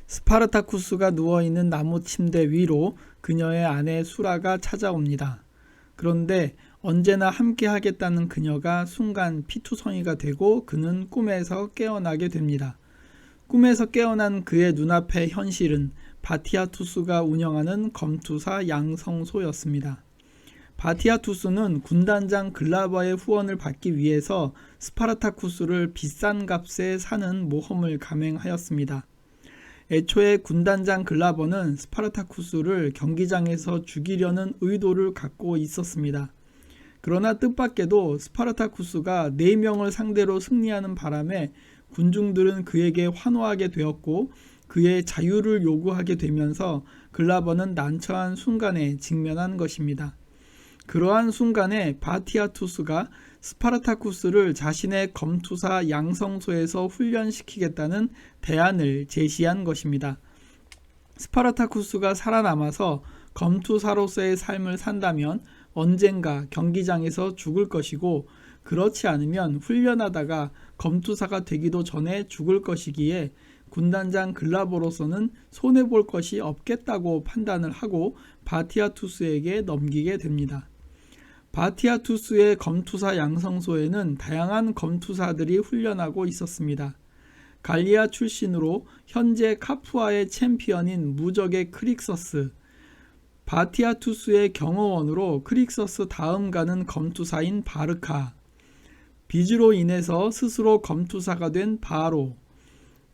스파르타쿠스가 누워있는 나무 침대 위로 그녀의 아내 수라가 찾아옵니다. 그런데 언제나 함께 하겠다는 그녀가 순간 피투성이가 되고 그는 꿈에서 깨어나게 됩니다. 꿈에서 깨어난 그의 눈앞의 현실은 바티아투스가 운영하는 검투사 양성소였습니다. 바티아투스는 군단장 글라버의 후원을 받기 위해서 스파르타쿠스를 비싼 값에 사는 모험을 감행하였습니다. 애초에 군단장 글라버는 스파르타쿠스를 경기장에서 죽이려는 의도를 갖고 있었습니다. 그러나 뜻밖에도 스파르타쿠스가 4명을 상대로 승리하는 바람에 군중들은 그에게 환호하게 되었고 그의 자유를 요구하게 되면서 글라버는 난처한 순간에 직면한 것입니다. 그러한 순간에 바티아투스가 스파르타쿠스를 자신의 검투사 양성소에서 훈련시키겠다는 대안을 제시한 것입니다. 스파르타쿠스가 살아남아서 검투사로서의 삶을 산다면 언젠가 경기장에서 죽을 것이고 그렇지 않으면 훈련하다가 검투사가 되기도 전에 죽을 것이기에 군단장 글라버로서는 손해볼 것이 없겠다고 판단을 하고 바티아투스에게 넘기게 됩니다. 바티아투스의 검투사 양성소에는 다양한 검투사들이 훈련하고 있었습니다. 갈리아 출신으로 현재 카푸아의 챔피언인 무적의 크릭서스, 바티아투스의 경호원으로 크릭서스 다음 가는 검투사인 바르카, 빚으로 인해서 스스로 검투사가 된 바로,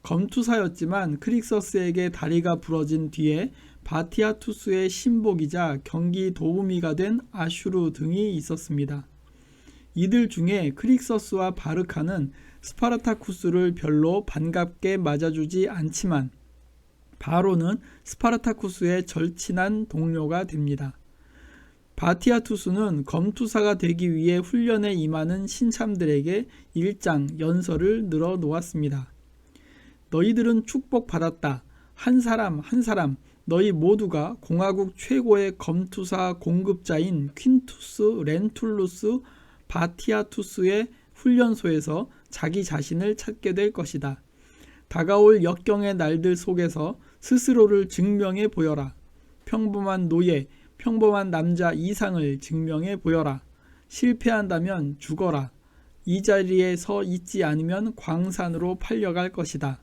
검투사였지만 크릭서스에게 다리가 부러진 뒤에 바티아투스의 신복이자 경기 도우미가 된 아슈르 등이 있었습니다. 이들 중에 크릭서스와 바르카는 스파르타쿠스를 별로 반갑게 맞아주지 않지만 바로는 스파르타쿠스의 절친한 동료가 됩니다. 바티아투스는 검투사가 되기 위해 훈련에 임하는 신참들에게 일장 연설을 늘어 놓았습니다. 너희들은 축복받았다. 한 사람 한 사람 너희 모두가 공화국 최고의 검투사 공급자인 퀸투스 렌툴루스 바티아투스의 훈련소에서 자기 자신을 찾게 될 것이다. 다가올 역경의 날들 속에서 스스로를 증명해 보여라. 평범한 노예, 평범한 남자 이상을 증명해 보여라. 실패한다면 죽어라. 이 자리에 서 있지 않으면 광산으로 팔려갈 것이다.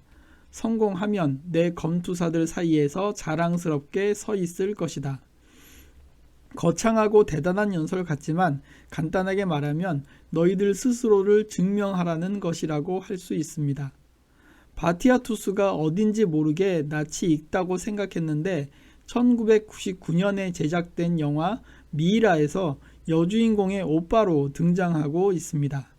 성공하면 내 검투사들 사이에서 자랑스럽게 서 있을 것이다. 거창하고 대단한 연설 같지만 간단하게 말하면 너희들 스스로를 증명하라는 것이라고 할 수 있습니다. 바티아투스가 어딘지 모르게 낯이 익다고 생각했는데 1999년에 제작된 영화 미이라에서 여주인공의 오빠로 등장하고 있습니다.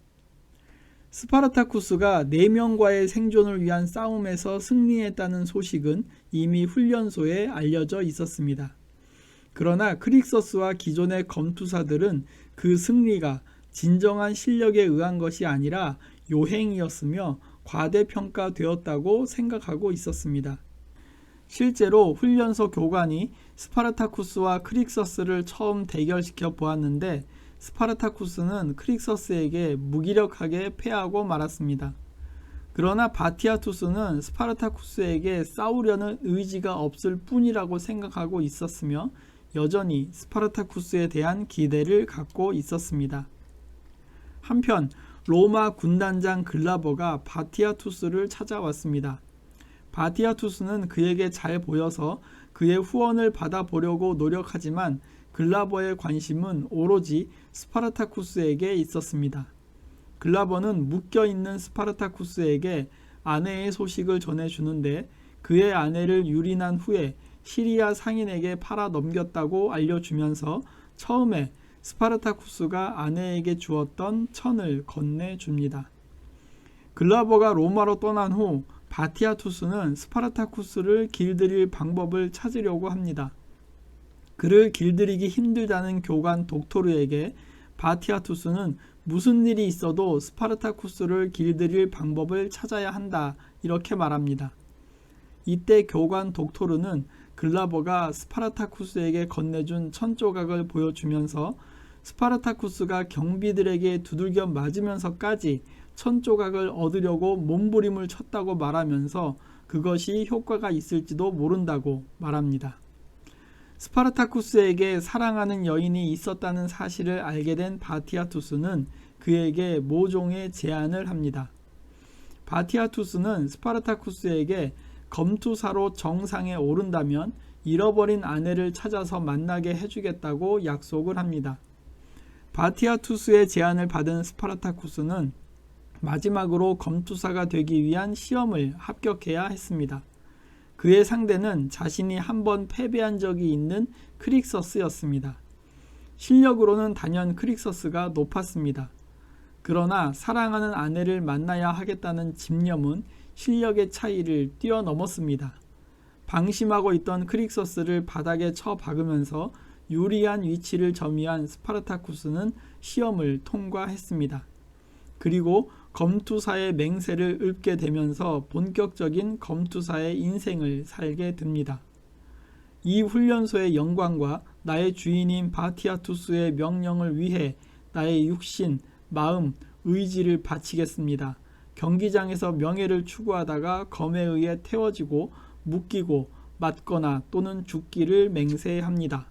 스파르타쿠스가 4명과의 생존을 위한 싸움에서 승리했다는 소식은 이미 훈련소에 알려져 있었습니다. 그러나 크릭서스와 기존의 검투사들은 그 승리가 진정한 실력에 의한 것이 아니라 요행이었으며 과대평가되었다고 생각하고 있었습니다. 실제로 훈련소 교관이 스파르타쿠스와 크릭서스를 처음 대결시켜 보았는데 스파르타쿠스는 크릭서스에게 무기력하게 패하고 말았습니다. 그러나 바티아투스는 스파르타쿠스에게 싸우려는 의지가 없을 뿐이라고 생각하고 있었으며 여전히 스파르타쿠스에 대한 기대를 갖고 있었습니다. 한편 로마 군단장 글라버가 바티아투스를 찾아왔습니다. 바티아투스는 그에게 잘 보여서 그의 후원을 받아보려고 노력하지만 글라버의 관심은 오로지 스파르타쿠스에게 있었습니다. 글라버는 묶여있는 스파르타쿠스에게 아내의 소식을 전해주는데 그의 아내를 유린한 후에 시리아 상인에게 팔아 넘겼다고 알려주면서 처음에 스파르타쿠스가 아내에게 주었던 천을 건네줍니다. 글라버가 로마로 떠난 후 바티아투스는 스파르타쿠스를 길들일 방법을 찾으려고 합니다. 그를 길들이기 힘들다는 교관 독토르에게 바티아투스는 무슨 일이 있어도 스파르타쿠스를 길들일 방법을 찾아야 한다 이렇게 말합니다. 이때 교관 독토르는 글라버가 스파르타쿠스에게 건네준 천 조각을 보여주면서 스파르타쿠스가 경비들에게 두들겨 맞으면서까지 천 조각을 얻으려고 몸부림을 쳤다고 말하면서 그것이 효과가 있을지도 모른다고 말합니다. 스파르타쿠스에게 사랑하는 여인이 있었다는 사실을 알게 된 바티아투스는 그에게 모종의 제안을 합니다. 바티아투스는 스파르타쿠스에게 검투사로 정상에 오른다면 잃어버린 아내를 찾아서 만나게 해주겠다고 약속을 합니다. 바티아투스의 제안을 받은 스파르타쿠스는 마지막으로 검투사가 되기 위한 시험을 합격해야 했습니다. 그의 상대는 자신이 한번 패배한 적이 있는 크릭서스였습니다. 실력으로는 단연 크릭서스가 높았습니다. 그러나 사랑하는 아내를 만나야 하겠다는 집념은 실력의 차이를 뛰어넘었습니다. 방심하고 있던 크릭서스를 바닥에 쳐 박으면서 유리한 위치를 점유한 스파르타쿠스는 시험을 통과했습니다. 그리고 검투사의 맹세를 읊게 되면서 본격적인 검투사의 인생을 살게 됩니다. 이 훈련소의 영광과 나의 주인인 바티아투스의 명령을 위해 나의 육신, 마음, 의지를 바치겠습니다. 경기장에서 명예를 추구하다가 검에 의해 태워지고 묶이고 맞거나 또는 죽기를 맹세합니다.